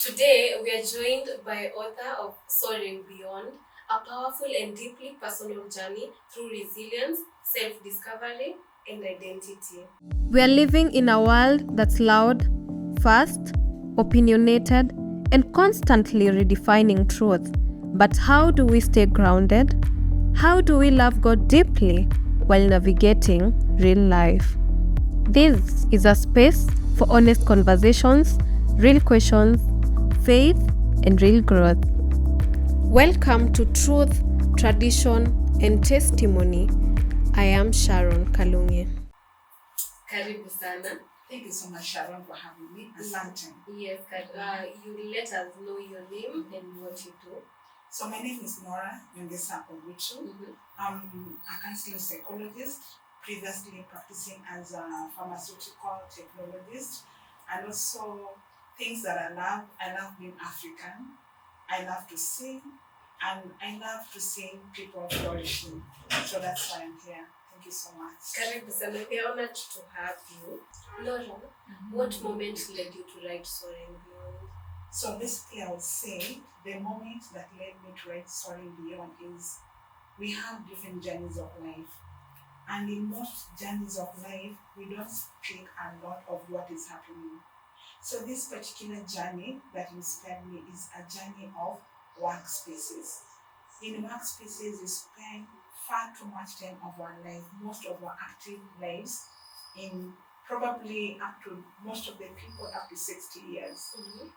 Today, we are joined by author of Soaring Beyond, a powerful and deeply personal journey through resilience, self-discovery, and identity. We are living in a world that's loud, fast, opinionated, and constantly redefining truth. But how do we stay grounded? How do we love God deeply while navigating real life? This is a space for honest conversations, real questions, faith, and real growth. Welcome to Truth, Tradition, and Testimony. I am Sharon Kalungi. Karibu sana. Thank you so much, Sharon, for having me. Asante. Yes, you let us know your name and what you do. So my name is Nora Nyongesa. I'm a counseling psychologist, previously practicing as a pharmaceutical technologist, and also things that I love. I love being African. I love to sing, and I love to see people flourishing. So that's why I'm here. Thank you so much. Karibu sana. We are honored to have you. Nora, what moment led you to write Soaring Beyond? So basically, I would say the moment that led me to write Soaring Beyond is we have different journeys of life. And in most journeys of life, we don't speak a lot of what is happening. So this particular journey that inspired me is a journey of workspaces. In workspaces, we spend far too much time of our life, most of our active lives, in probably up to most of the people up to 60 years.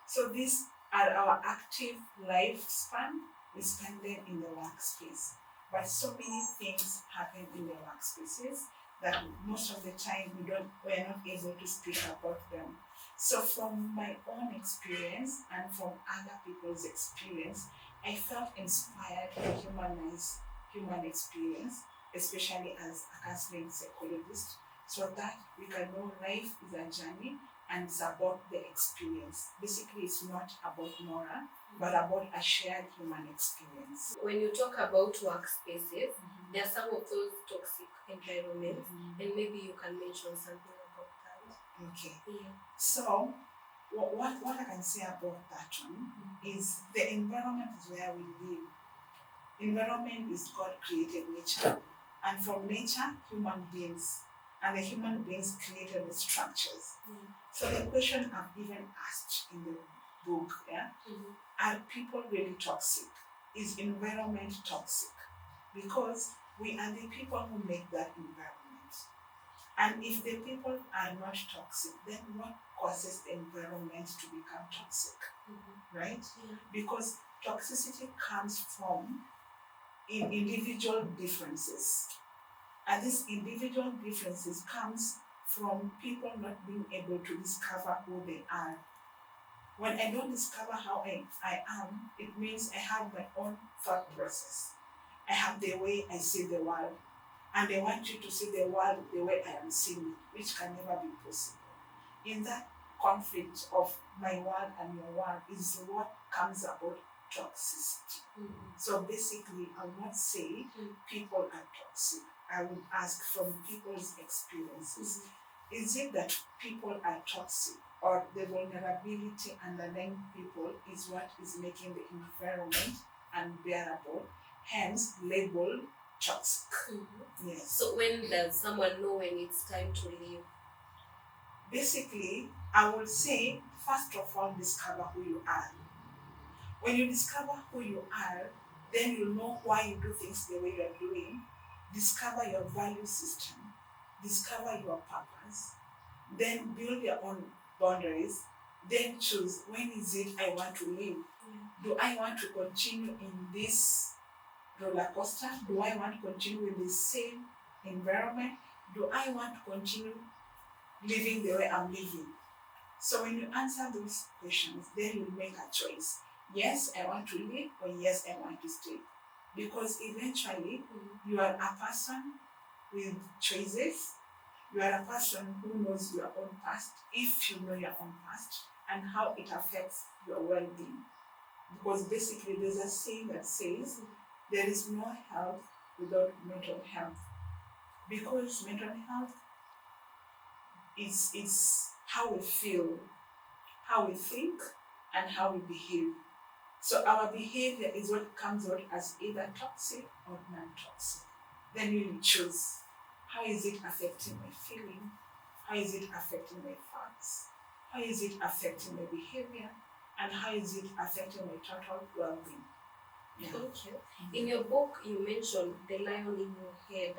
So these are our active lifespan. We spend them in the workspace. But so many things happen in the workspaces that most of the time we're not able to speak about them. So from my own experience and from other people's experience, I felt inspired to humanize human experience, especially as a counseling psychologist, so that we can know life is a journey and it's about the experience. Basically, it's not about Nora, but about a shared human experience. When you talk about workspaces, there are some of those toxic environments, and maybe you can mention something about that. Okay. Yeah. So, what I can say about that one is the environment is where we live. Environment is God created nature, and from nature, human beings, and the human beings created the structures. So the question I've even asked in the book, are people really toxic? Is environment toxic? Because we are the people who make that environment. And if the people are not toxic, then what causes the environment to become toxic? Right? Yeah. Because toxicity comes from individual differences. And these individual differences comes from people not being able to discover who they are. When I don't discover how I am, it means I have my own thought process. I have the way I see the world. And I want you to see the world the way I am seeing it, which can never be possible. In that conflict of my world and your world is what comes about toxicity. So basically, I will not say people are toxic. I would ask from people's experiences. Is it that people are toxic, or the vulnerability underlying people is what is making the environment unbearable, hence labeled toxic? Yes. So when does someone know when it's time to leave? Basically, I would say, first of all, discover who you are. When you discover who you are, then you know why you do things the way you are doing. Discover your value system. Discover your purpose. Then build your own boundaries. Then choose, when is it I want to live? Do I want to continue in this roller coaster? Do I want to continue in the same environment? Do I want to continue living the way I'm living? So when you answer those questions, then you make a choice. Yes, I want to live, or yes, I want to stay. Because eventually, you are a person with choices. You are a person who knows your own past, if you know your own past, and how it affects your well-being. Because basically, there's a saying that says, there is no health without mental health. Because mental health is how we feel, how we think, and how we behave. So our behavior is what comes out as either toxic or non-toxic. Then you choose, how is it affecting my feeling? How is it affecting my thoughts? How is it affecting my behavior? And how is it affecting my total well-being? Yeah. Okay. In your book, you mentioned the lion in your head.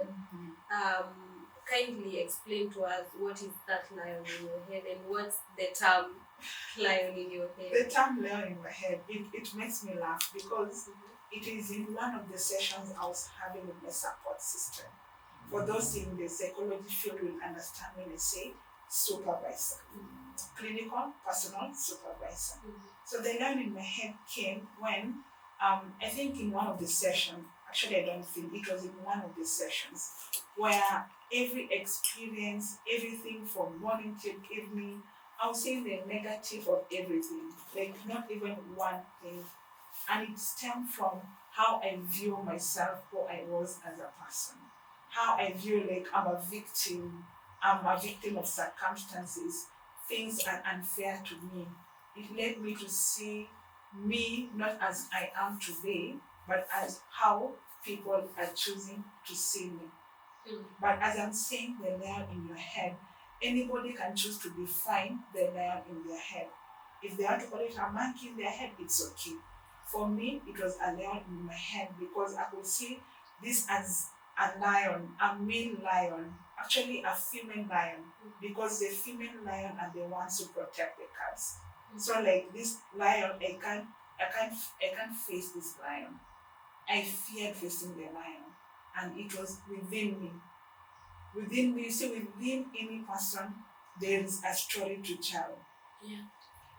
Kindly explain to us what is that lion in your head and what's the term lion in your head? The term lion in my head, it makes me laugh because it is in one of the sessions I was having with my support system. For those in the psychology field will understand when I say supervisor, clinical personal supervisor. So the lion in my head came when I think in one of the sessions, actually I don't think, it was in one of the sessions where every experience, everything from morning till evening, I was saying the negative of everything, like not even one thing. And it stemmed from how I view myself, who I was as a person. How I view like I'm a victim of circumstances, things are unfair to me. It led me to see me not as I am today, but as how people are choosing to see me. But as I'm saying the lion in your head, anybody can choose to define the lion in their head. If they want to call it a monkey in their head, it's okay. For me, it was a lion in my head because I could see this as a lion, a male lion, actually a female lion, because the female lion are the ones who protect the cubs. So like this lion, I can't face this lion. I feared facing the lion, and it was within me. Within me, you see, within any person, there is a story to tell. Yeah.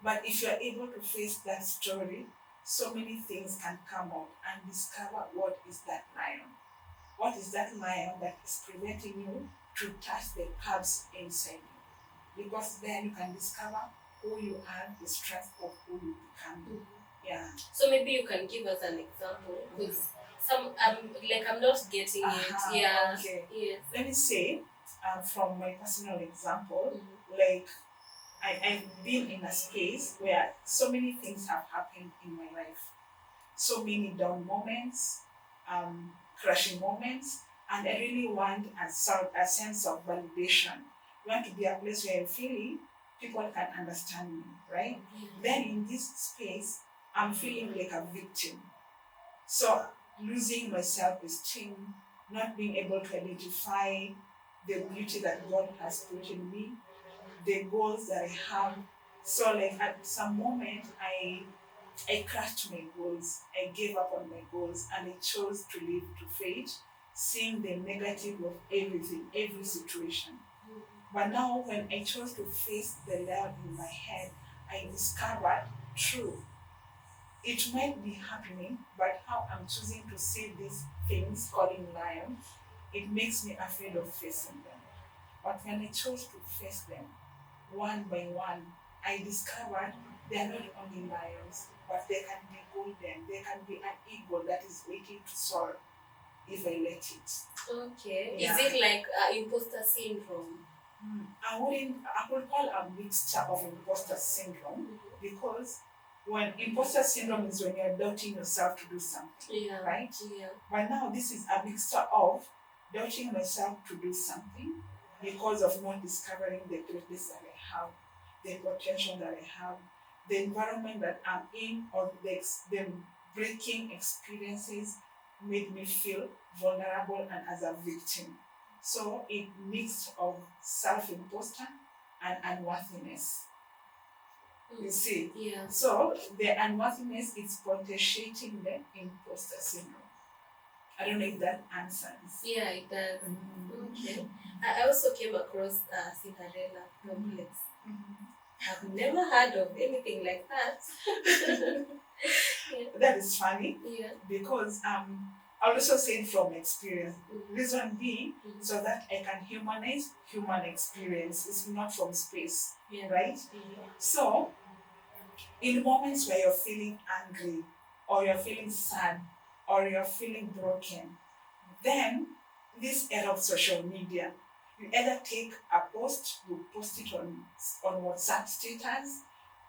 But if you're able to face that story, so many things can come out and discover what is that lion. What is that lion that is preventing you to touch the cubs inside you? Because then you can discover who you are, the strength of who you become. Yeah. So maybe you can give us an example, because I'm not getting it. Yeah. Okay. Yes. Let me say, from my personal example, like I've been in a space where so many things have happened in my life. So many down moments, crashing moments, and I really want a sense of validation. I want to be a place where I'm feeling people can understand me, right? Then in this space, I'm feeling like a victim. So losing my self-esteem, not being able to identify the beauty that God has put in me, the goals that I have. So like at some moment, I crushed my goals. I gave up on my goals and I chose to live to faith, seeing the negative of everything, every situation. But now when I chose to face the lion in my head, I discovered true. It might be happening, but how I'm choosing to see these things calling lions, it makes me afraid of facing them. But when I chose to face them, one by one, I discovered they are not only lions, but they can be golden. They can be an eagle that is waiting to soar if I let it. Okay. Yeah. Is it like imposter syndrome? I would call a mixture of imposter syndrome because when imposter syndrome is when you're doubting yourself to do something, right? Yeah. But now this is a mixture of doubting myself to do something because of not discovering the greatness that I have, the potential that I have, the environment that I'm in, or the breaking experiences made me feel vulnerable and as a victim. So it mixed of self-imposter and unworthiness. You see? Yeah. So the unworthiness is potentiating the imposter syndrome. I don't know if that answers. Yeah, it does. Okay. I also came across Cinderella complex. I've never heard of anything like that. That is funny. Yeah. Because I also say it from experience. Reason being, so that I can humanize human experience. It's not from space, right? So, in moments where you're feeling angry, or you're feeling sad, or you're feeling broken, then this era of social media, you either take a post, you post it on WhatsApp status,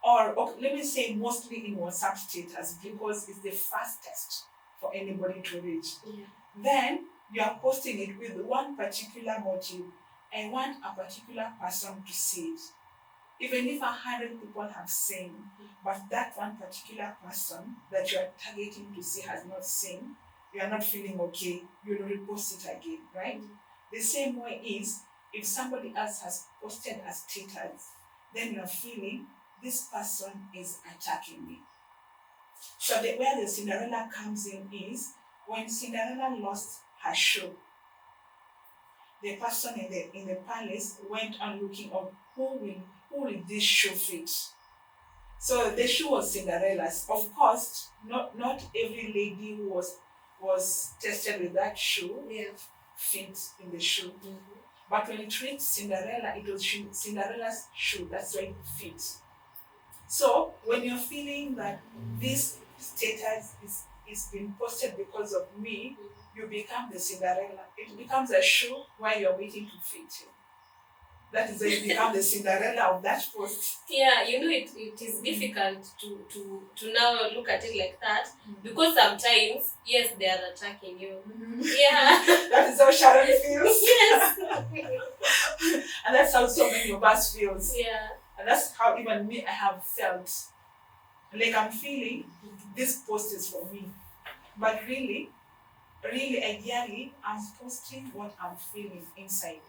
or okay, let me say mostly in WhatsApp status because it's the fastest for anybody to reach. Yeah. Then you are posting it with one particular motive. I want a particular person to see it. Even if 100 people have seen, but that one particular person that you are targeting to see has not seen, you are not feeling okay, you will repost it again, right? The same way is if somebody else has posted a status, then you are feeling this person is attacking me. So where the Cinderella comes in is when Cinderella lost her shoe, the person in the palace went on looking up who will this shoe fit. So the shoe was Cinderella's. Of course, not every lady who was tested with that shoe fit in the shoe. But when it reached Cinderella, it was Cinderella's shoe. That's why it fit. So when you're feeling that this status is being posted because of me, you become the Cinderella. It becomes a shoe while you're waiting to fit in. That is why you become the Cinderella of that post. Yeah, it is difficult to now look at it like that because sometimes, yes, they are attacking you. Yeah. That is how Sharon feels. Yes. And that's how so many of us feels. Yeah. And that's how even me, I have felt. Like I'm feeling this post is for me. But really, ideally, I'm posting what I'm feeling inside.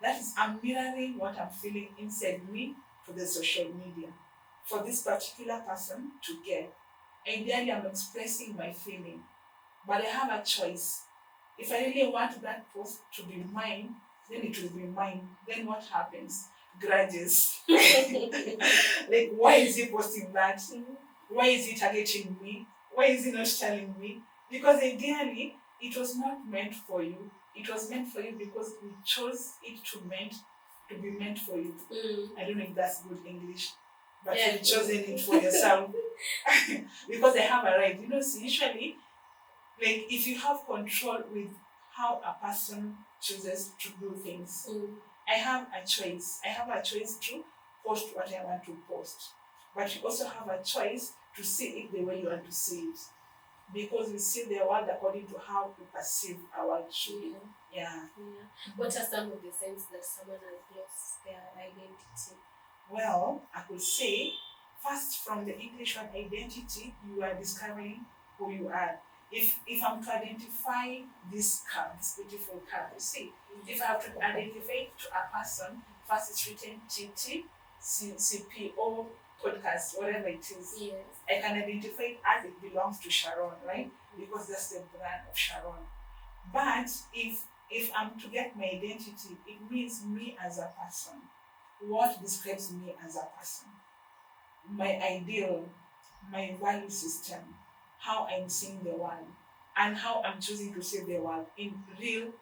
That is, I'm mirroring what I'm feeling inside me to the social media for this particular person to get. Ideally, I'm expressing my feeling, but I have a choice. If I really want that post to be mine, then it will be mine. Then what happens? Grudges. Like, why is he posting that? Why is he targeting me? Why is he not telling me? Because ideally, it was not meant for you. It was meant for you because we chose it to be meant for you. I don't know if that's good English, but you've chosen it for yourself. Because I have a right. See, usually, like if you have control with how a person chooses to do things, I have a choice. I have a choice to post what I want to post. But you also have a choice to see it the way you want to see it. Because we see the world according to how we perceive our world should be. Yeah. What are some of the signs that someone has lost their identity? Well, I could say, first from the English word identity, you are discovering who you are. If I'm to identify this car, this beautiful car, you see, if I have to identify it to a person, first it's written TTTCPODCAST, whatever it is. Yes. I can identify it as it belongs to Sharon, right? Because that's the brand of Sharon. But if I'm to get my identity, it means me as a person. What describes me as a person? My ideal, my value system, how I'm seeing the world, and how I'm choosing to see the world in real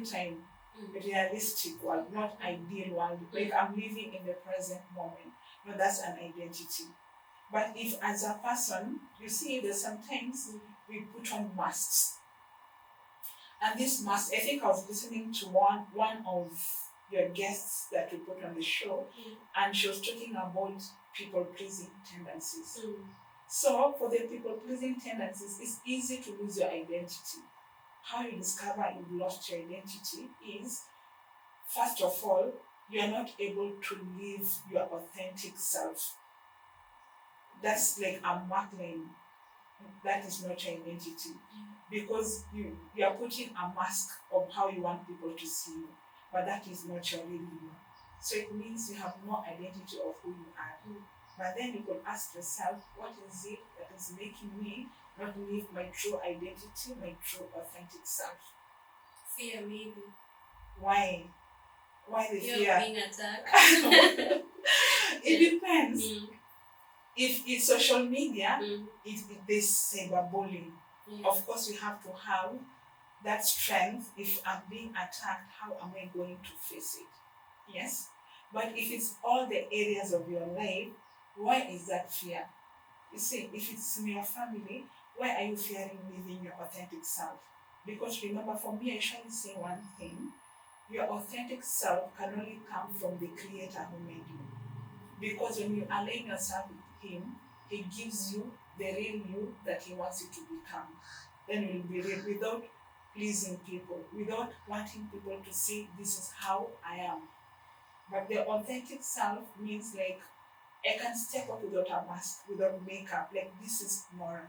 time, realistic world, not ideal world. Like I'm living in the present moment. No, that's an identity. But if as a person, you see that sometimes we put on masks. And this mask, I think I was listening to one of your guests that we put on the show, and she was talking about people-pleasing tendencies. So for the people-pleasing tendencies, it's easy to lose your identity. How you discover you've lost your identity is, first of all, you are not able to live your authentic self. That's like a mark line. That is not your identity. Because you are putting a mask of how you want people to see you, but that is not your real you. So it means you have no identity of who you are. But then you could ask yourself, what is it that is making me not live my true identity, my true authentic self? Fear, maybe. Why? Why the You're fear? being attacked. It depends. If it's social media, there's cyberbullying. Of course, you have to have that strength. If I'm being attacked, how am I going to face it? Yes. But if it's all the areas of your life, why is that fear? You see, if it's in your family, why are you fearing living your authentic self? Because remember, for me, I usually say one thing: your authentic self can only come from the Creator who made you. Because when you align yourself with him, he gives you the real you that he wants you to become. Then you'll be real without pleasing people, without wanting people to say, this is how I am. But the authentic self means like, I can step up without a mask, without makeup. Like, this is Nora.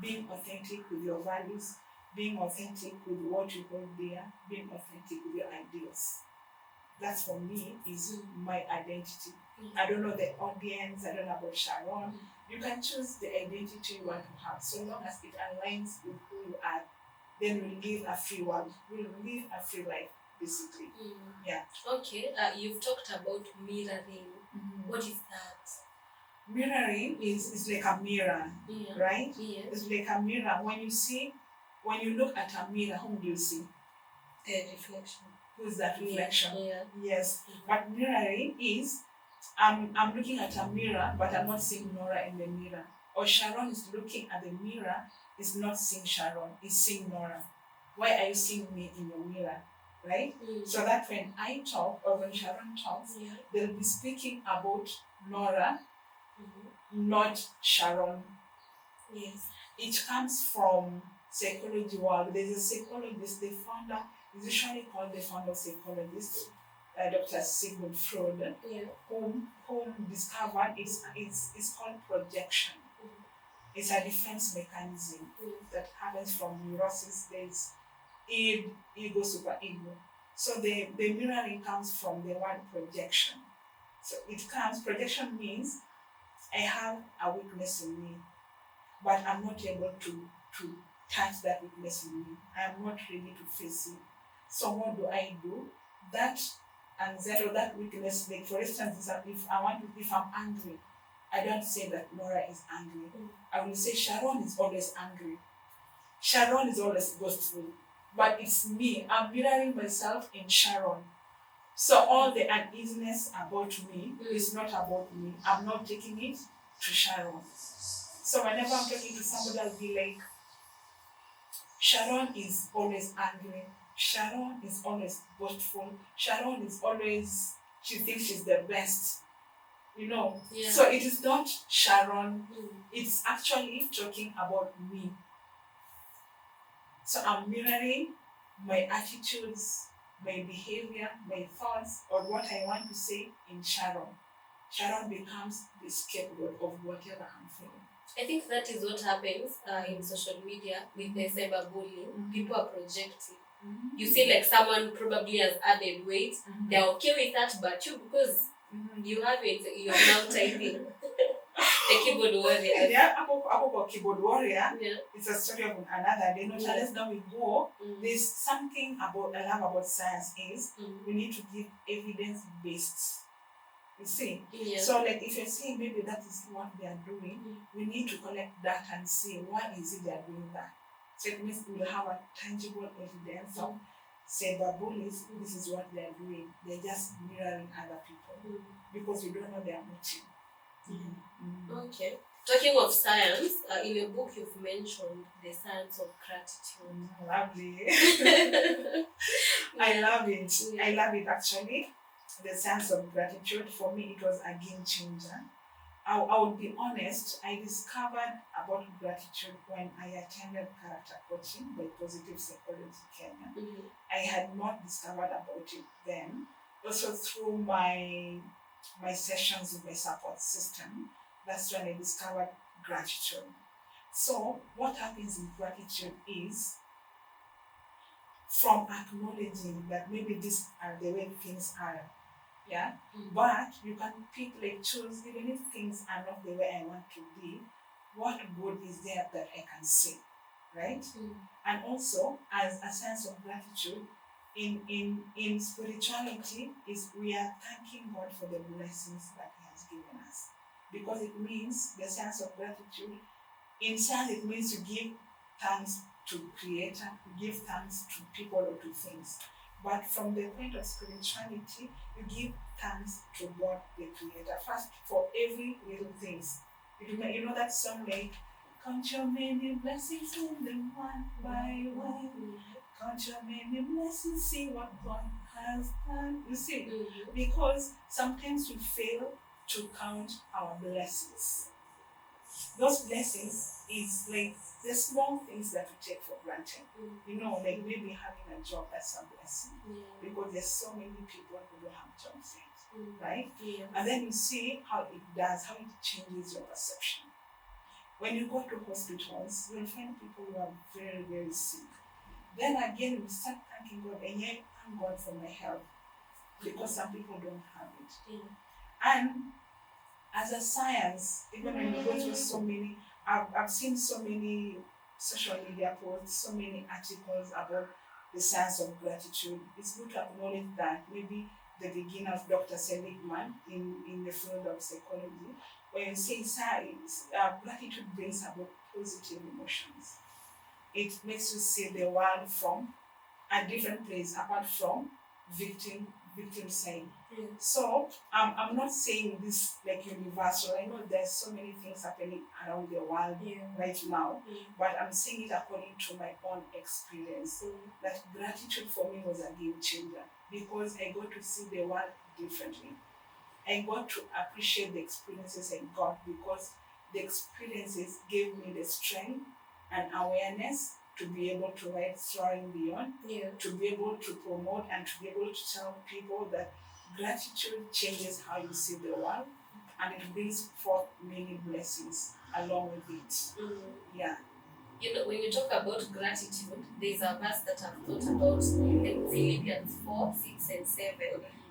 Being authentic with your values, being authentic with what you hold dear, being authentic with your ideals. That for me is my identity. I don't know the audience, I don't know about Sharon. You can choose the identity you want to have, so long as it aligns with who you are. Then we'll live a free world. We'll live a free life, basically. Yeah. Okay, you've talked about mirroring. What is that? Mirroring is like a mirror, right? Yes. It's like a mirror. When you look at a mirror, whom do you see? The reflection. Who's that reflection? Yeah. Yes. But mirroring is, I'm looking at a mirror, but I'm not seeing Nora in the mirror. Or Sharon is looking at the mirror, is not seeing Sharon, is seeing Nora. Why are you seeing me in your mirror? Right? So that when I talk or when Sharon talks, they'll be speaking about Nora, not Sharon. Yes. It comes from psychology world. There's a psychologist, the founder is usually called the founder of psychologists, Dr. Sigmund Freud, whom discovered it's called projection. It's a defense mechanism that happens from neurosis. There's ego, superego. So the mirroring comes from the word projection. So projection means I have a weakness in me, but I'm not able to touch that weakness in me. I'm not ready to face it. So what do? That anxiety or that weakness, like for instance, if I'm angry, I don't say that Nora is angry. I will say Sharon is always angry. Sharon is always boastful. But it's me. I'm mirroring myself in Sharon. So all the uneasiness about me is not about me. I'm not taking it to Sharon. So whenever I'm talking to somebody, I'll be like, Sharon is always angry. Sharon is always boastful. Sharon is always, she thinks she's the best. So it is not Sharon. It's actually talking about me. So I'm mirroring my attitudes, my behavior, my thoughts, or what I want to say in Sharon. Sharon becomes the scapegoat of whatever I'm feeling. I think that is what happens in social media with the cyberbullying. People are projecting. You see, like someone probably has added weight. They're okay with that, but you, because you have it, you're now typing. The keyboard warrior. Yeah, about keyboard warrior. Yeah. It's a story of another day. Unless now we go. There's something I love about science is we need to give evidence-based. You see? Yeah. So like if you're saying maybe that is what they are doing, we need to collect that and see why is it they are doing that. So it means we will have a tangible evidence of cyberbullies, this is what they are doing. They're just mirroring other people because we don't know their motive. Okay. Talking of science, in your book you've mentioned the science of gratitude. Lovely. I love it. I love it actually. The science of gratitude, for me, it was a game changer. I would be honest, I discovered about gratitude when I attended character coaching by Positive Psychology Kenya. I had not discovered about it then. Also through my sessions with my support system, that's when I discovered gratitude. So what happens in gratitude is from acknowledging that maybe these are the way things are. Yeah, but you can pick, like choose, even if things are not the way I want to be, what good is there that I can say, right? And also, as a sense of gratitude, in spirituality, is we are thanking God for the blessings that He has given us, because it means the sense of gratitude. In science, it means to give thanks to Creator, to give thanks to people or to things. But from the point of spirituality, you give thanks to God, the Creator, first for every little things. You know that song like, count your many blessings in them one by one. Count your many blessings, see what God has done. You see, because sometimes we fail to count our blessings. Those blessings is like the small things that we take for granted. You know, like maybe having a job, that's a blessing. Because there's so many people who don't have jobs yet, right? Yes. And then you see how it changes your perception. When you go to hospitals, you'll find people who are very, very sick. Then again, we start thanking God, and yet thank God for my health, because some people don't have it. And as a science, even when you go through so many, I've seen so many social media posts, so many articles about the science of gratitude. It's good to acknowledge that maybe the beginner of Dr. Seligman in the field of psychology, when you say science, gratitude brings about positive emotions. It makes you see the world from a different place apart from victim side. So I'm not saying this like universal. I know there's so many things happening around the world right now, but I'm saying it according to my own experience. That gratitude for me was a game changer because I got to see the world differently. I got to appreciate the experiences I got because the experiences gave me the strength and awareness to be able to write Soaring Beyond, to be able to promote and to be able to tell people that gratitude changes how you see the world and it brings forth many blessings along with it. Yeah. You know, when you talk about gratitude, there's a verse that I've thought about in Philippians 4, 6, and 7.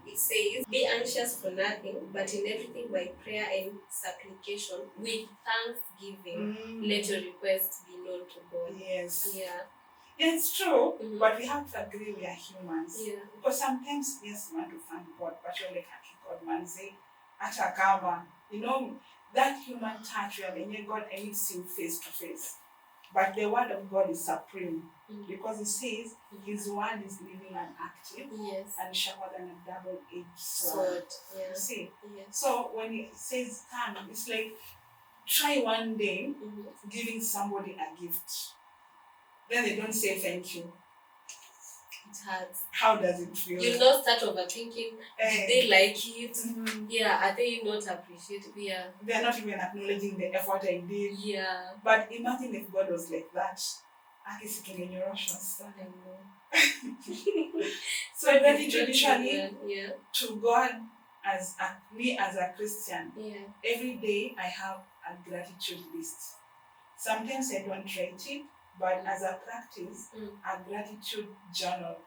It says, "Be anxious for nothing, but in everything by prayer and supplication, with thanksgiving, let your requests be known to God." Yes. Yeah. It's true, but we have to agree we are humans. Yeah. Because sometimes, yes, you want to thank God, but you're like, God, man, say, Atakama. You know, that human touch, you're like, God, I need to see you face to face. But the word of God is supreme because it says his word is living and active and sharper than a double-edged sword. Yeah. You see? Yeah. So when it says thank, it's like try one day giving somebody a gift. Then they don't say thank you. It hurts. How does it feel? You not start overthinking. Did they like it? Yeah. Are they not appreciative? Yeah. They're not even acknowledging the effort I did. Yeah. But imagine if God was like that. I know. So gratitude usually to God as me as a Christian. Every day I have a gratitude list. Sometimes I don't write it, but as a practice, a gratitude journal.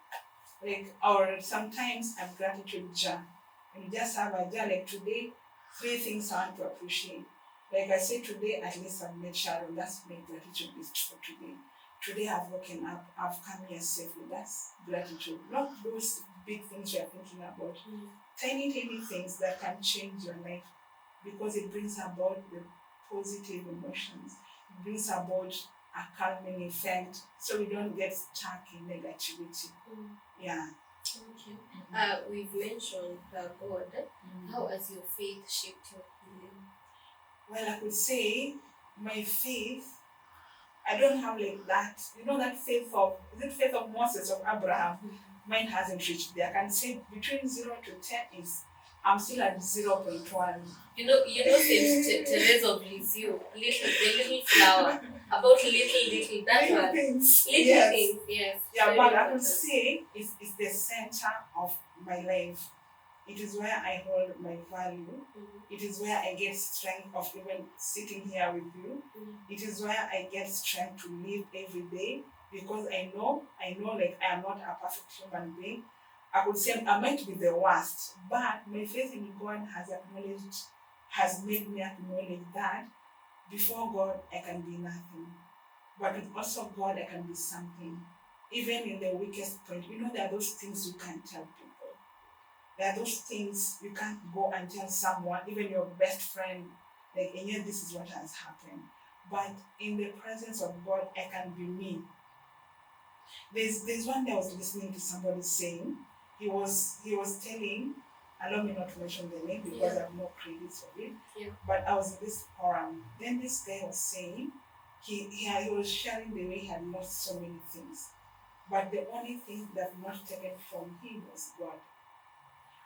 Or sometimes a gratitude jar. And you just have a jar like today, 3 things I want to appreciate. Like I said today, at least I've made Sharon. That's my gratitude list for today. Today I've woken up, I've come here safely. That's gratitude. Not those big things you're thinking about. Tiny things that can change your life because it brings about the positive emotions. It brings about a calming effect so we don't get stuck in negativity. Yeah. Okay. We've mentioned God. How has your faith shaped your healing? Well, I could say my faith, I don't have like that. You know that faith of Moses, of Abraham? Mine hasn't reached there. I can say between 0 to 10 is I'm still at 0.1. You know, Saint Teresa of Lisieux, the little flower. About little, that little one. Things. Little things, yes. Yeah, but I could say it's the center of my life. It is where I hold my value. It is where I get strength of even sitting here with you. It is where I get strength to live every day because I know like I am not a perfect human being. I could say I might be the worst, but my faith in God has made me acknowledge that before God I can be nothing. But with also God I can be something. Even in the weakest point, there are those things you can't tell people. There are those things you can't go and tell someone, even your best friend, like, and yet this is what has happened. But in the presence of God, I can be me. There's one day I was listening to somebody saying, he was telling, allow me not to mention the name because I have no credits for it, but I was in this forum. Then this guy was saying, he was sharing the way he had lost so many things. But the only thing that was not taken from him was God.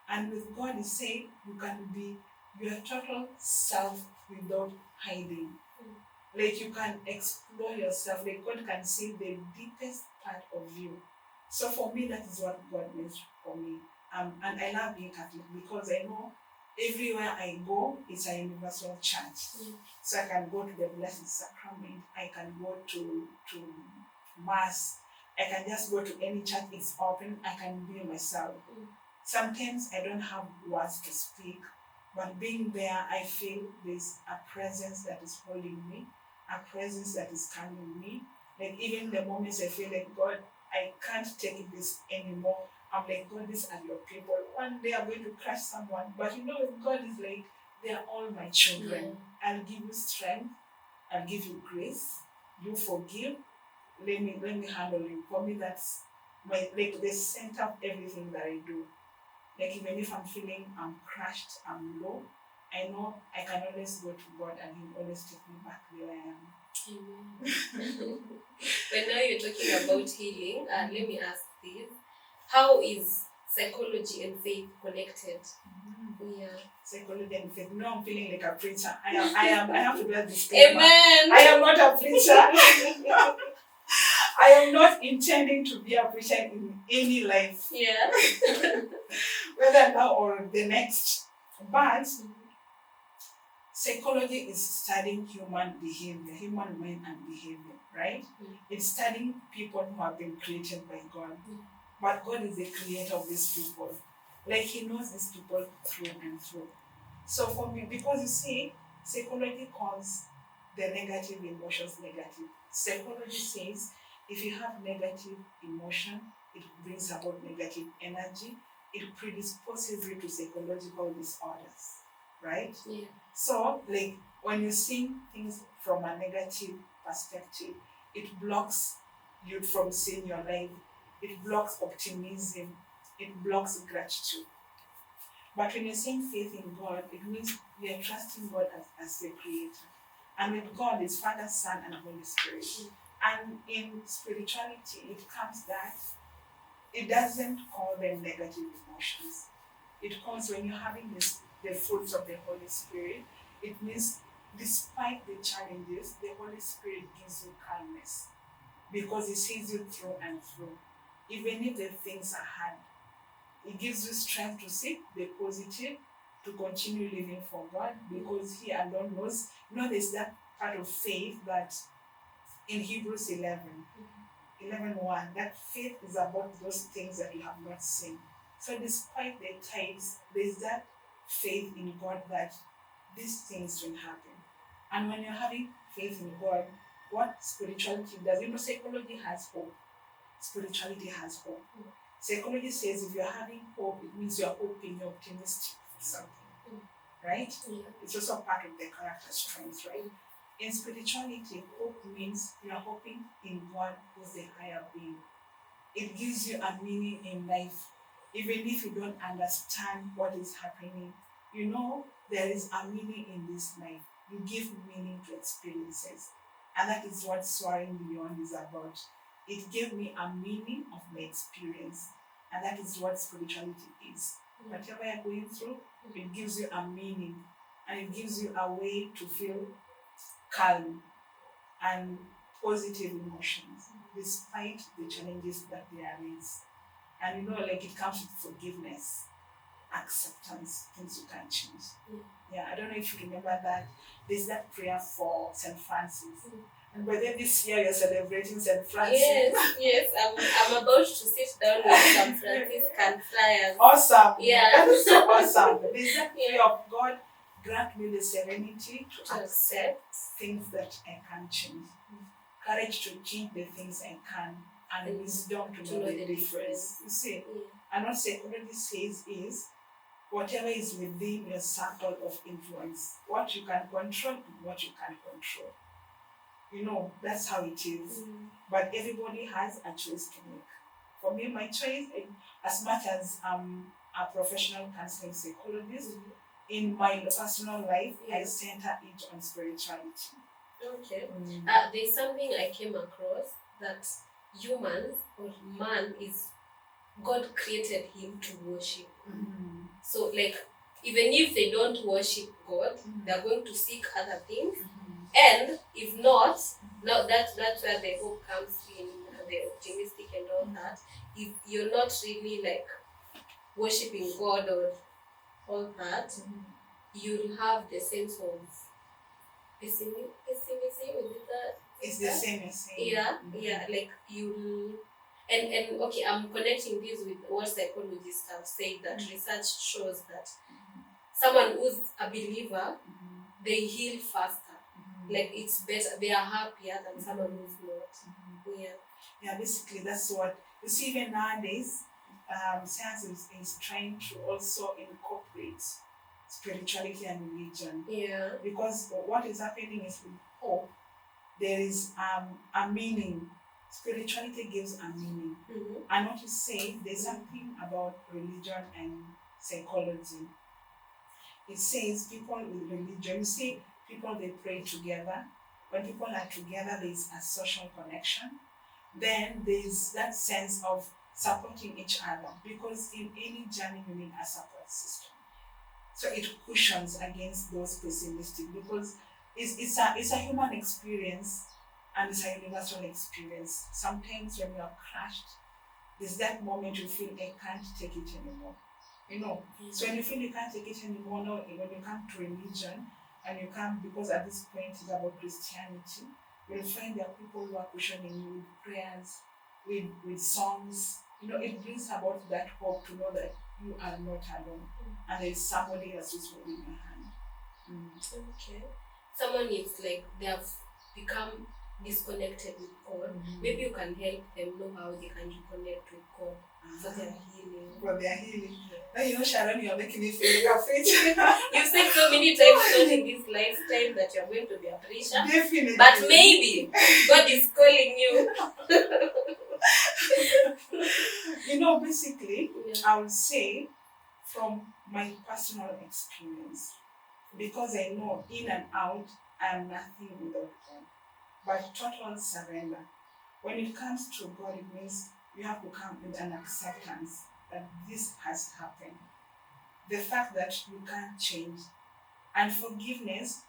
And with God, he said, you can be your total self without hiding. Like you can explore yourself, like God can see the deepest part of you. So for me, that is what God means for me. And I love being Catholic because I know everywhere I go, it's a universal church. So I can go to the Blessed Sacrament, I can go to Mass, I can just go to any church, it's open, I can be myself. Sometimes I don't have words to speak, but being there, I feel there's a presence that is holding me, a presence that is calming me. Like even the moments I feel like, God, I can't take this anymore. I'm like, God, these are your people. One day I'm going to crush someone. But you know, God is like, they are all my children. I'll give you strength. I'll give you grace. You forgive. Let me handle you. For me, that's like the center of everything that I do. Like even if I'm feeling I'm crushed, I'm low, I know I can always go to God and He'll always take me back where I am. When now you're talking about healing, let me ask this. How is psychology and faith connected? Yeah. Psychology and faith. No, I'm feeling like a preacher. I have to do a disclaimer. Amen. I am not a preacher. I am not intending to be a preacher in any life. Yeah. Whether now or the next. But psychology is studying human behavior, human mind and behavior, right? It's studying people who have been created by God. But God is the creator of these people. Like He knows these people through and through. So for me, because you see, psychology calls the negative emotions negative. Psychology says if you have negative emotion, it brings about negative energy. It predisposes you to psychological disorders, right? Yeah. So, like when you see things from a negative perspective, it blocks you from seeing your life. It blocks optimism. It blocks gratitude. But when you're saying faith in God, it means we are trusting God as the creator. And with God is Father, Son, and Holy Spirit. And in spirituality, it comes that it doesn't call them negative emotions. It calls when you're having the fruits of the Holy Spirit, it means despite the challenges, the Holy Spirit gives you calmness because He sees you through and through. Even if the things are hard, He gives you strength to see the positive, to continue living for God because He alone knows. You know, there's that part of faith that in Hebrews 11:1, that faith is about those things that you have not seen. So despite the times, there's that faith in God that these things will happen. And when you're having faith in God, what spirituality does, you know, psychology has hope. Spirituality has hope. Psychology says if you're having hope, it means you're hoping, you're optimistic for something, right? It's also part of the character strength, right? In spirituality, hope means you're hoping in God who's the higher being. It gives you a meaning in life. Even if you don't understand what is happening, you know there is a meaning in this life. You give meaning to experiences. And that is what Soaring Beyond is about. It gave me a meaning of my experience. And that is what spirituality is. Whatever you're going through, it gives you a meaning. And it gives you a way to feel calm and positive emotions despite the challenges that there is. And you know, like it comes with forgiveness, acceptance, things you can't change. Yeah, I don't know if you remember that. There's that prayer for St. Francis. And by then this year you're celebrating St. Francis. Yes, I'm about to sit down with St. Franciscan friars. Awesome. Yeah. That is so awesome. There's that prayer of God, grant me the serenity to accept things that I can't change. Courage to change the things I can, and wisdom to know the difference. You see, and what psychology says is, whatever is within your circle of influence, what you can control and what you can't control. You know, that's how it is. But everybody has a choice to make. For me, my choice, as much as I'm a professional counseling psychologist, in my personal life, I center it on spirituality. Okay. There's something I came across that humans or man is, God created him to worship. So like even if they don't worship God, they're going to seek other things. And if not, now that's where the hope comes in, the optimistic and all that. If you're not really like worshiping God or all that, you'll have the sense of pessimism. Is it that? It's the same as saying. Yeah, like you'll. And okay, I'm connecting this with what psychologists have said, that research shows that someone who's a believer, they heal faster. Like it's better, they are happier than someone who's not. Yeah, basically that's what you see. Even nowadays, science is trying to also incorporate spirituality and religion. Yeah. Because what is happening is with hope, there is a meaning. Spirituality gives a meaning. And what you say, there's something about religion and psychology. It says people with religion, you see, people, they pray together. When people are together, there's a social connection. Then there's that sense of supporting each other, because in any journey you need a support system. So it cushions against those pessimistic, because it's a human experience, and it's a universal experience. Sometimes when you are crushed, there's that moment you feel I can't take it anymore. So when you feel you can't take it anymore, now when you come to religion, and you come, because at this point it's about Christianity, you'll find there are people who are cushioning you with prayers, with songs. It brings about that hope to know that you are not alone, and there's somebody else who's holding your hand. Okay. Someone is like they have become disconnected with God. Maybe you can help them know how they can reconnect with God for their healing. For their healing. Now Sharon, you're making me feel like a faith. You've said so many times, not in this lifetime, that you're going to be a preacher. Definitely. But maybe God is calling you. Basically, I would say from my personal experience, because I know in and out, I am nothing without God. But total surrender. When it comes to God, it means you have to come with an acceptance that this has happened. The fact that you can't change. And forgiveness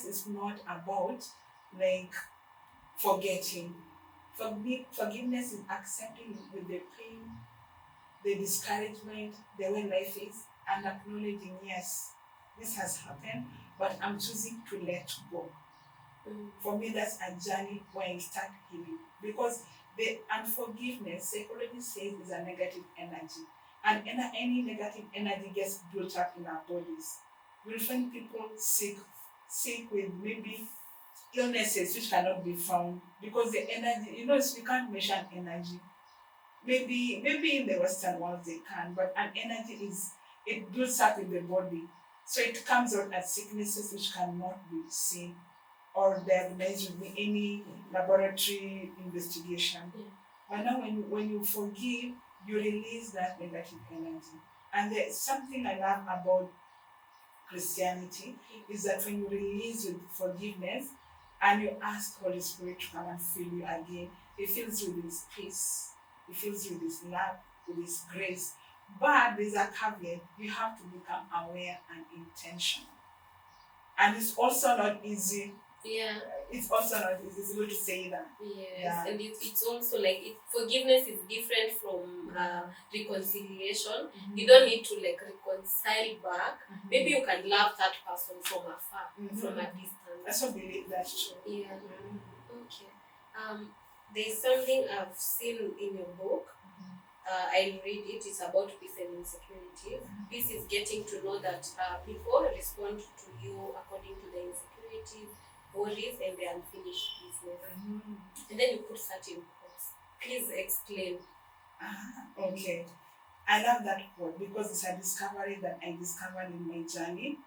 is not about like forgetting. Forgiveness is accepting with the pain, the discouragement, the way life is, and acknowledging, yes, this has happened, but I'm choosing to let go. For me, that's a journey where I start healing, because the unforgiveness, psychology says, is a negative energy, and any negative energy gets built up in our bodies. We'll find people sick with maybe illnesses which cannot be found, because the energy, we can't measure energy. Maybe in the Western world they can, but an energy it builds up in the body, so it comes out as sicknesses which cannot be seen or diagnosed with any laboratory investigation. But now when you forgive, you release that negative energy. And there's something I love about Christianity is that when you release with forgiveness and you ask Holy Spirit to come and fill you again, He fills you with His peace, He fills you with His love, with His grace. But there's a caveat: you have to become aware and intentional. And it's also not easy. Yeah. It's also not easy. It's good to say that. Yes, Yeah. and it's also like forgiveness is different from reconciliation. You don't need to like reconcile back. Maybe you can love that person from afar, from a distance. I also believe that's true. Yeah. Okay. There's something I've seen in your book. I'll read it. It's about peace and insecurity. Peace is getting to know that people respond to you according to their insecurities, worries, and their unfinished business. And then you put certain quotes. Please explain. Okay. I love that quote because it's a discovery that I discovered in my journey.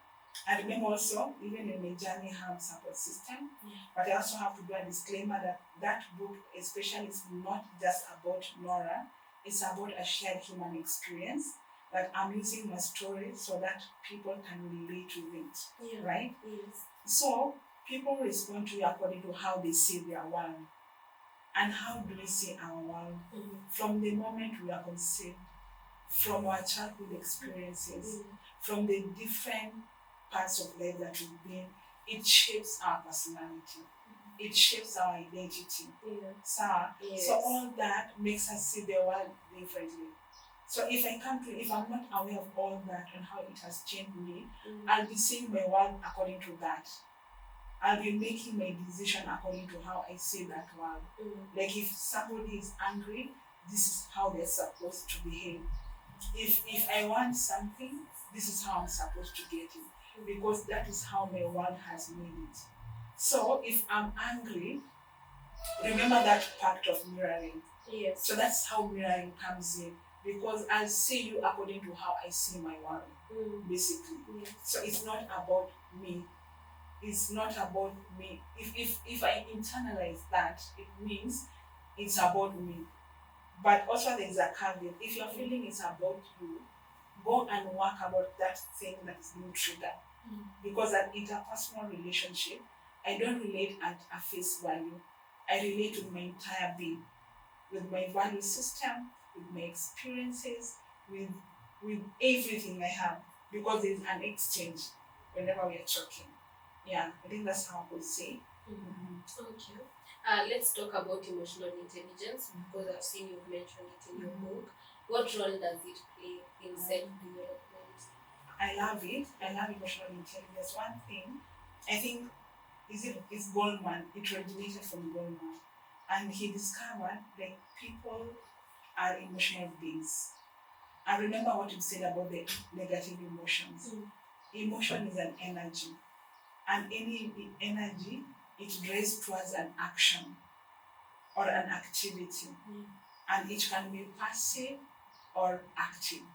I remember also, even in my journey, I have a support system. But I also have to do a disclaimer that book especially is not just about Nora. It's about a shared human experience, that I'm using my story so that people can relate to it, right? Yes. So people respond to you according to how they see their world. And how do we see our world? From the moment we are conceived, from our childhood experiences, from the different parts of life that we've been. It shapes our personality. It shapes our identity. So all that makes us see the world differently. So if I'm not aware of all that and how it has changed me, I'll be seeing my world according to that. I'll be making my decision according to how I see that world. Like if somebody is angry, this is how they're supposed to behave. If I want something, this is how I'm supposed to get it. Because that is how my world has made it. So if I'm angry, remember that part of mirroring. Yes. So that's how mirroring comes in. Because I'll see you according to how I see my world, basically. So it's not about me. It's not about me. If I internalize that, it means it's about me. But also there's a caveat. If you're feeling it's about you, go and work about that thing that is being triggered. Because an interpersonal relationship, I don't relate at a face value. I relate with my entire being, with my value system, with my experiences, with everything I have, because there's an exchange whenever we are talking. Yeah, I think that's how I would say. Okay. Let's talk about emotional intelligence, because I've seen you've mentioned it in your book. What role does it play in self-development? I love it. I love emotional intelligence. One thing, I think, is Goldman. It originated from Goldman. And he discovered that people are emotional beings. And remember what you said about the negative emotions. Emotion is an energy. And any energy, it drives towards an action or an activity. And it can be passive or active,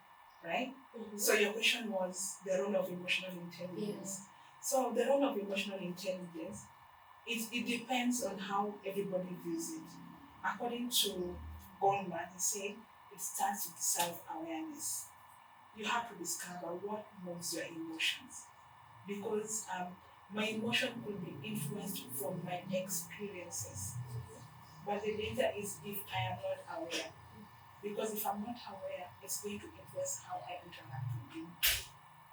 right? So your question was the role of emotional intelligence. So the role of emotional intelligence, it depends on how everybody views it. According to Goldman, he said it starts with self-awareness. You have to discover what moves your emotions. Because my emotion could be influenced from my experiences. But the danger is if I am not aware. Because if I'm not aware, it's going to influence how I interact with you.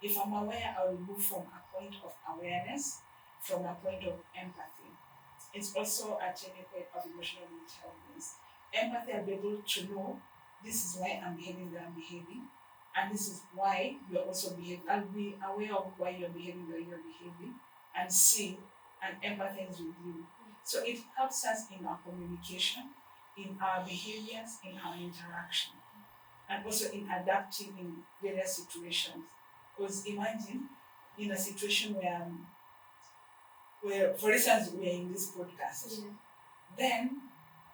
If I'm aware, I will move from a point of awareness, from a point of empathy. It's also a technique of emotional intelligence. Empathy, I'll be able to know this is why I'm behaving the way I'm behaving, and this is why you're also behaving. I'll be aware of why you're behaving the way you're behaving, and see and empathize with you. So it helps us in our communication, in our behaviors, in our interaction, and also in adapting in various situations. Because imagine in a situation where, for instance, we are in this podcast, then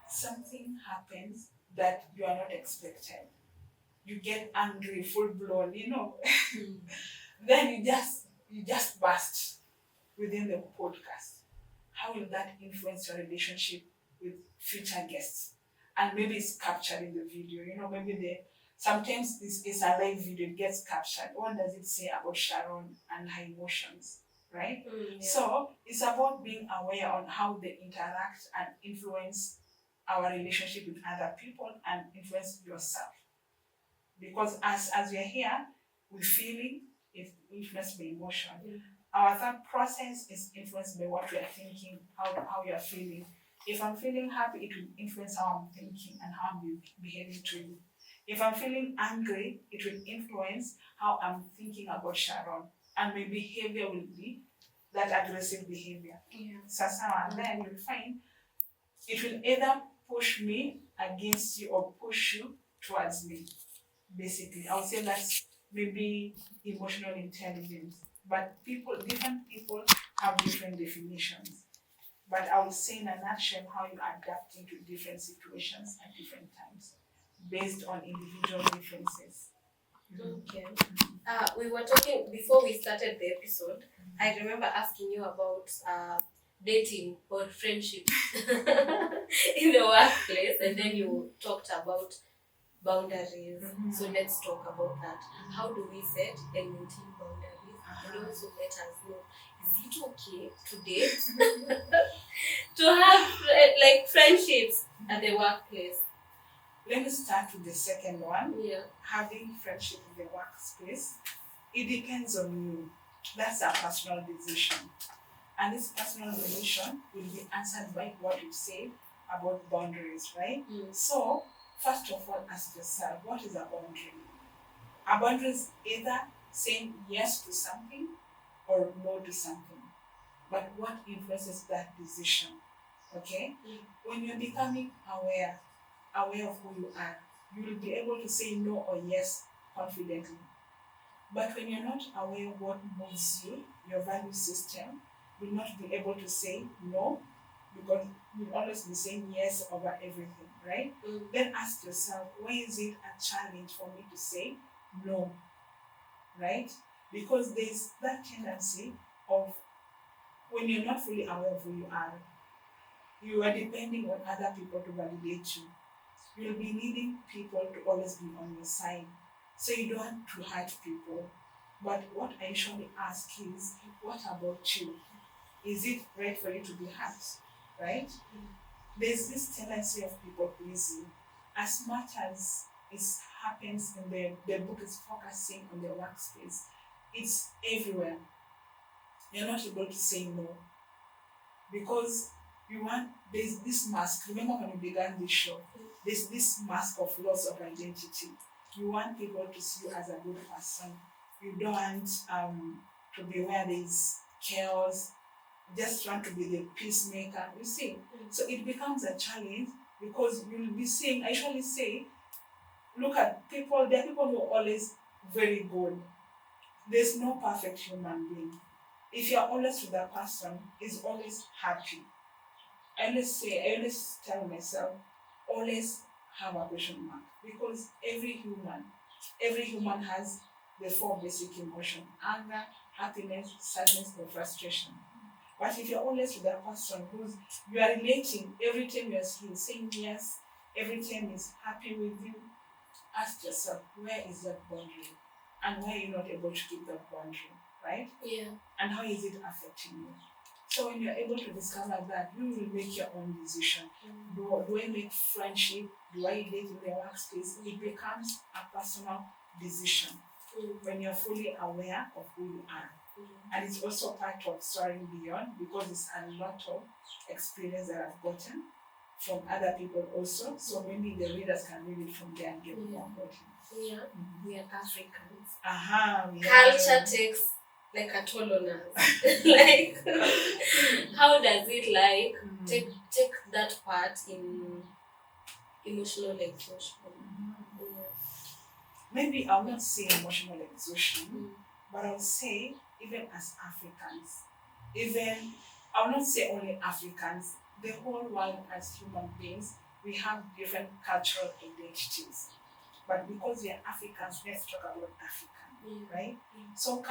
something happens that you are not expected. You get angry, full blown, then you just burst within the podcast. How will that influence your relationship with future guests? And maybe it's captured in the video. Sometimes this is a live video, it gets captured. What does it say about Sharon and her emotions, right? So it's about being aware on how they interact and influence our relationship with other people and influence yourself. Because as we are here, we're feeling is influenced by emotion. Our thought process is influenced by what we are thinking, how we are feeling. If I'm feeling happy, it will influence how I'm thinking and how I'm behaving to you. If I'm feeling angry, it will influence how I'm thinking about Sharon. And my behavior will be that aggressive behavior. And then you'll find it will either push me against you or push you towards me. Basically, I would say that's maybe emotional intelligence. But different people have different definitions. But I would say in a nutshell how you adapt into different situations at different times based on individual differences. Okay. We were talking before we started the episode. I remember asking you about dating or friendship in the workplace, and then you talked about boundaries. So let's talk about that. How do we set and maintain boundaries? And also let us know, is it okay to date? To have like friendships at the workplace? Let me start with the second one. Yeah. Having friendship in the workspace. It depends on you. That's a personal decision. And this personal decision will be answered by what you say about boundaries, right? So, first of all, ask yourself, what is a boundary? A boundary is either saying yes to something or no to something. But what influences that decision? Okay? When you're becoming aware of who you are, you will be able to say no or yes confidently. But when you're not aware of what moves you, your value system, will not be able to say no because you'll always be saying yes over everything, right? Then ask yourself, why is it a challenge for me to say no, right? Because there's that tendency of when you're not fully aware of who you are depending on other people to validate you. You'll be needing people to always be on your side. So you don't want to hurt people. But what I usually ask is, what about you? Is it right for you to be hurt? Right? There's this tendency of people pleasing. As much as it happens in the book is focusing on the workspace, it's everywhere. You're not able to say no. Because there's this mask. Remember when we began this show? There's this mask of loss of identity. You want people to see you as a good person. You don't want to be where there's chaos. You just want to be the peacemaker. You see? So it becomes a challenge because you'll be saying, I usually say, look at people, there are people who are always very good. There's no perfect human being. If you're always with that person, is always happy. I always tell myself, always have a question mark because every human has the 4 basic emotions: anger, happiness, sadness, and frustration. But if you're always with that person you are relating every time you're saying yes, every time he's happy with you, ask yourself, where is that boundary? And why are you not able to keep that boundary, right? Yeah. And how is it affecting you? So when you're able to discover that, you will make your own decision. Do I make friendship? Do I date in the workspace? It becomes a personal decision when you're fully aware of who you are. And it's also part of Soaring Beyond because it's a lot of experience that I've gotten from other people also. So maybe the readers can read it from there and get more about it. Yeah, we are Africans. Culture Culture takes like a toll on us. Like, how does it take that part in emotional exhaustion? Maybe I'll not say emotional exhaustion, but I'll say even as Africans, I'll not say only Africans, the whole world as human beings, we have different cultural identities. But because we are Africans, let's talk about African, right? So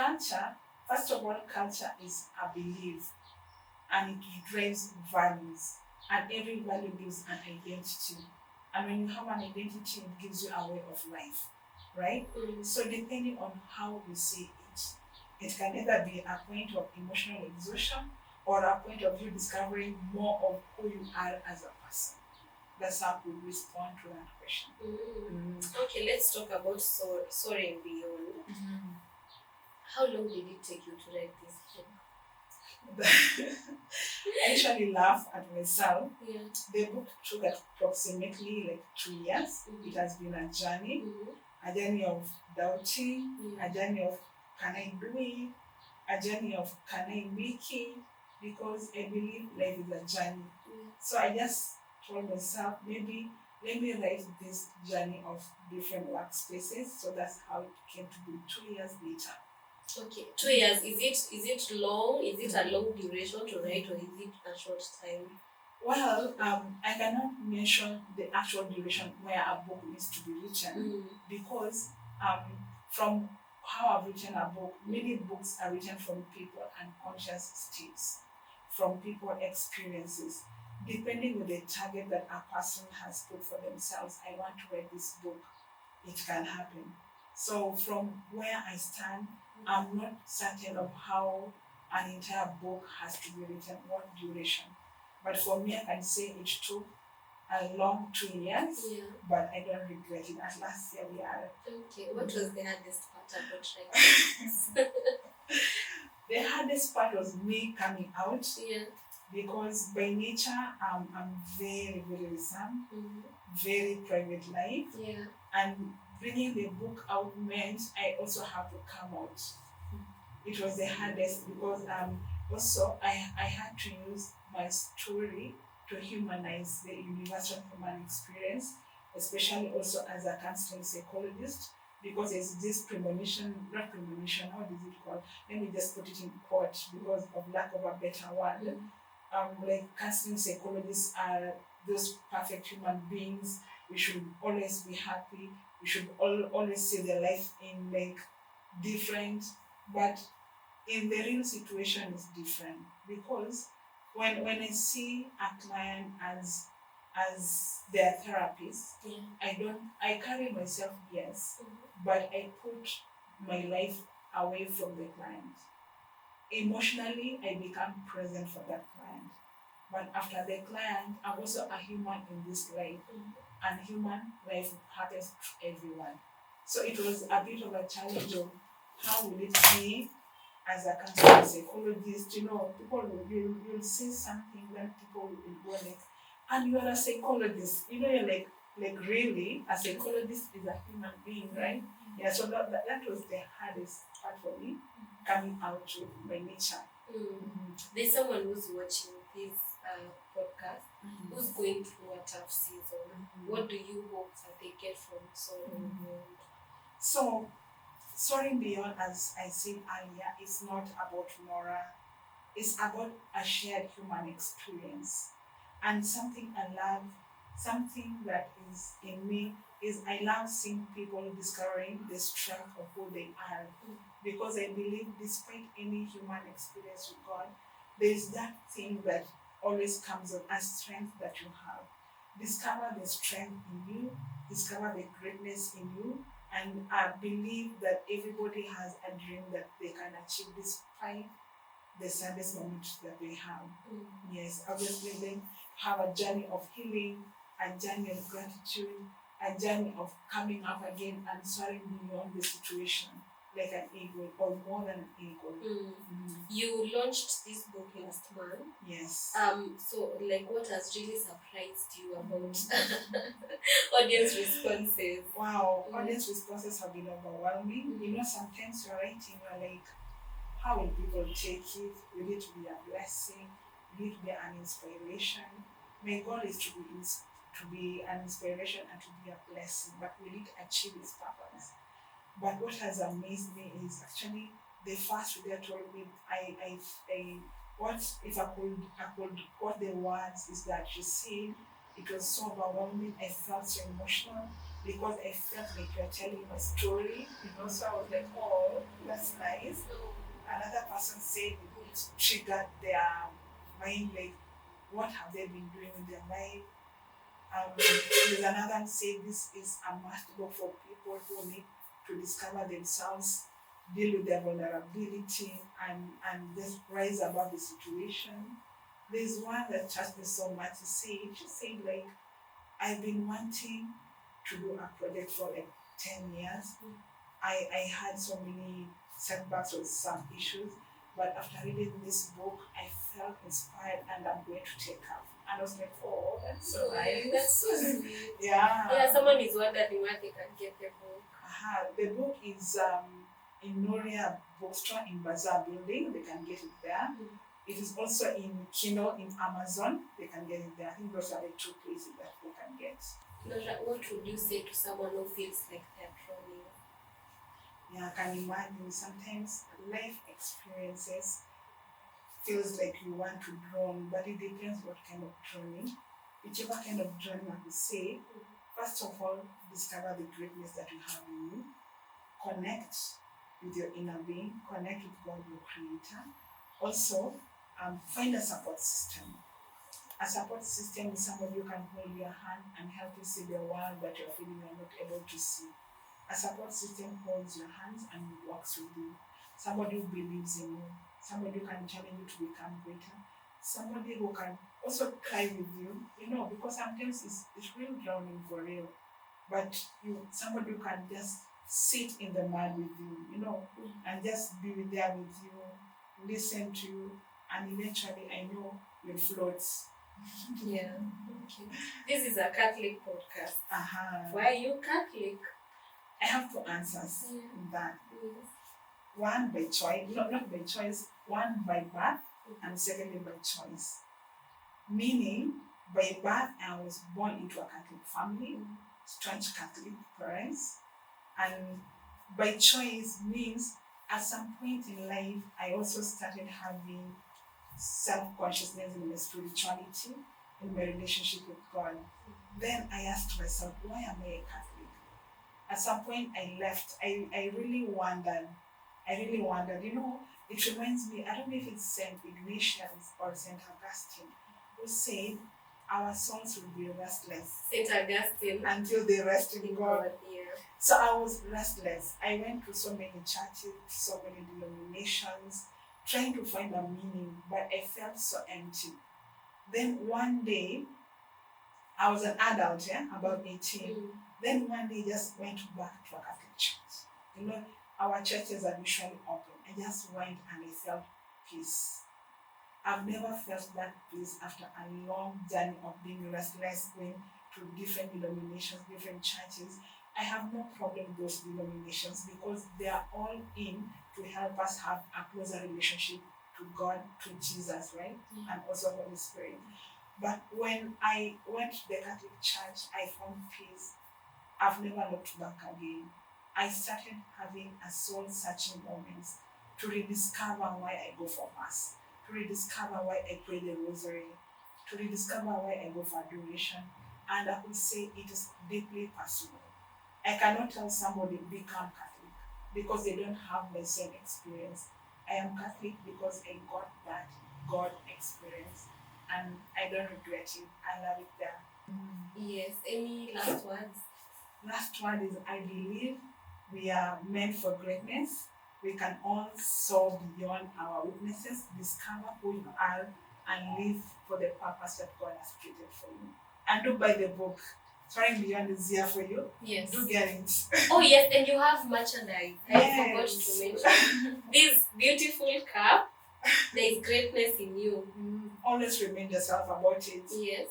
first of all, culture is a belief and it drives values. And every value gives an identity. And when you have an identity, it gives you a way of life, right? So depending on how you see it, it can either be a point of emotional exhaustion or a point of you discovering more of who you are as a person. That's how we respond to that question. Okay, let's talk about Soaring Beyond. How long did it take you to write this book? I actually laugh at myself. Yeah. The book took approximately like 2 years. It has been a journey of doubting, a journey of can I do it, a journey of can I make it, because I believe life is a journey. So I just told myself, maybe let me write this journey of different workspaces. So that's how it came to be 2 years later. Okay, 2 years. Is it long? Is it a long duration to write, or is it a short time? Well, I cannot mention the actual duration where a book needs to be written because from how I've written a book, many books are written from people unconscious states, from people experiences. Depending on the target that a person has put for themselves, I want to write this book, it can happen. So from where I stand, I'm not certain of how an entire book has to be written, what duration. But for me, I can say it took a long 2 years, Yeah. but I don't regret it. At last year we are. Okay. What was the hardest part about writing? The hardest part was me coming out Yeah. because by nature I'm very, very reserved, Mm-hmm. very private life, Yeah. and bringing the book out meant I also have to come out. It was the hardest because also I had to use my story to humanize the universal human experience, especially also as a counseling psychologist, because there's this not premonition, how is it called? Let me just put it in quote because of lack of a better word. Like counseling psychologists are those perfect human beings. We should always be happy. We should always see the life in like different, but in the real situation is different because when I see a client as their therapist, Yeah. I carry myself, yes, Mm-hmm. but I put my life away from the client. Emotionally, I become present for that client. But after the client, I'm also a human in this life, and human life happens to everyone. So it was a bit of a challenge of how will it be as a counselor psychologist. People you'll say something when people will go like, and you are a psychologist. You're like really a psychologist is a human being, right? Yeah. So that was the hardest part for me, coming out to my nature. There's someone who's watching this podcast who's going through a tough season. What do you hope that they get from Soaring Beyond? So, Soaring Beyond, as I said earlier, is not about Nora. It's about a shared human experience. And something I love, something that is in me, is I love seeing people discovering the strength of who they are. Because I believe despite any human experience with God, there's that thing that always comes up as strength that you have. Discover the strength in you, discover the greatness in you, and I believe that everybody has a dream that they can achieve despite the saddest moments that they have. Yes, obviously then have a journey of healing, a journey of gratitude, a journey of coming up again and soaring beyond the situation like an eagle or more than an eagle. You launched this book last month. Yes. So like what has really surprised you about audience responses? Wow, audience responses have been overwhelming. Sometimes you're writing, you're like, how will people take it? Will it be a blessing? Will it be an inspiration? My goal is to be an inspiration and to be a blessing, but will it achieve its purpose? But what has amazed me is actually the first reader told me what if I could quote the words is that she said it was so overwhelming. I felt so emotional because I felt like you're telling a story. So I was like, oh, that's nice. Another person said it triggered their mind, like what have they been doing with their life? There's another one said this is a must book for people who need to discover themselves, deal with their vulnerability, and just rise above the situation. There's one that touched me so much. She said like, I've been wanting to do a project for like 10 years. I had so many setbacks with some issues, but after reading this book, I felt inspired and I'm going to take up. And I was like, oh, that's so nice. That's so sweet. Yeah, someone is wondering where they can get the book. The book is in Nora bookstore in Bazaar building. They can get it there. It is also in Kindle in Amazon. They can get it there. I think those are the two places that they can get. Nora, what would you say to someone who feels like they're drowning? Yeah, I can imagine sometimes life experiences feels like you want to drown, but it depends what kind of drowning. Whichever kind of drowning I would say, first of all, discover the greatness that you have in you. Connect with your inner being. Connect with God, your creator. Also, find a support system. A support system is somebody who can hold your hand and help you see the world that you're feeling you're not able to see. A support system holds your hands and walks with you. Somebody who believes in you. Somebody who can challenge you to become greater. Somebody who can also cry with you, because sometimes it's real drowning for real. But somebody who can just sit in the mud with you, and just be there with you, listen to you, and eventually I know you'll float. Yeah. Okay. This is a Catholic podcast. Why are you Catholic? I have two answers in that. Yes. One by choice, not by choice, one by birth, and secondly by choice. Meaning, by birth, I was born into a Catholic family, staunch Catholic parents, and by choice means at some point in life, I also started having self-consciousness in my spirituality, in my relationship with God. Then I asked myself, why am I a Catholic? At some point I left. I really wondered. It reminds me, I don't know if it's St. Ignatius or St. Augustine, who said our souls will be restless. St. Augustine. Until they rest in God. Yeah. So I was restless. I went to so many churches, so many denominations, trying to find a meaning, but I felt so empty. Then one day, I was an adult, about 18. Then one day, just went back to a Catholic church. Our churches are usually open. I just went and I felt peace. I've never felt that peace after a long journey of being restless, going to different denominations, different churches. I have no problem with those denominations because they are all in to help us have a closer relationship to God, to Jesus, right? And also Holy Spirit. But when I went to the Catholic Church, I found peace. I've never looked back again. I started having a soul-searching moments to rediscover why I go for Mass, to rediscover why I pray the Rosary, to rediscover why I go for adoration. And I would say it is deeply personal. I cannot tell somebody become Catholic because they don't have the same experience. I am Catholic because I got that God experience and I don't regret it. I love it there. Yes. Any last words? Last word is I believe we are meant for greatness. We can all soar beyond our weaknesses, discover who you are, and live for the purpose that God has created for you. And do buy the book. Soaring Beyond is here for you. Yes. Do get it. Oh yes, and you have merchandise. I forgot Yes. to mention. This beautiful cup, there is greatness in you. Always remind yourself about it. Yes.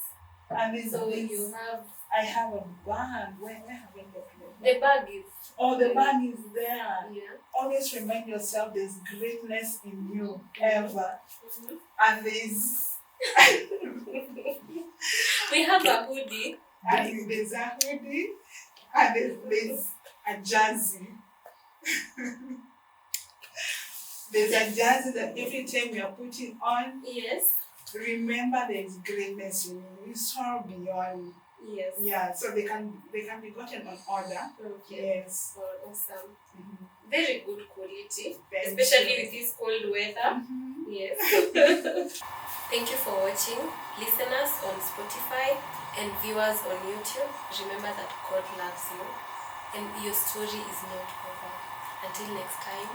And this, So this, you have I have a bag. Where have I got it? the bag is. Oh, the bag is there. Yeah. Always remind yourself there's greatness in you ever. And there's We have a hoodie. and there's a hoodie and there's a jersey. There's a jersey that every time you are putting on, Yes. remember there's greatness in you. You soar beyond. Yes. Yeah, so they can be gotten on order. Okay. Yes. Oh, awesome. Very good quality, Thank especially you. with this cold weather. Yes. Thank you for watching, listeners on Spotify and viewers on YouTube. Remember that God loves you and your story is not over. Until next time.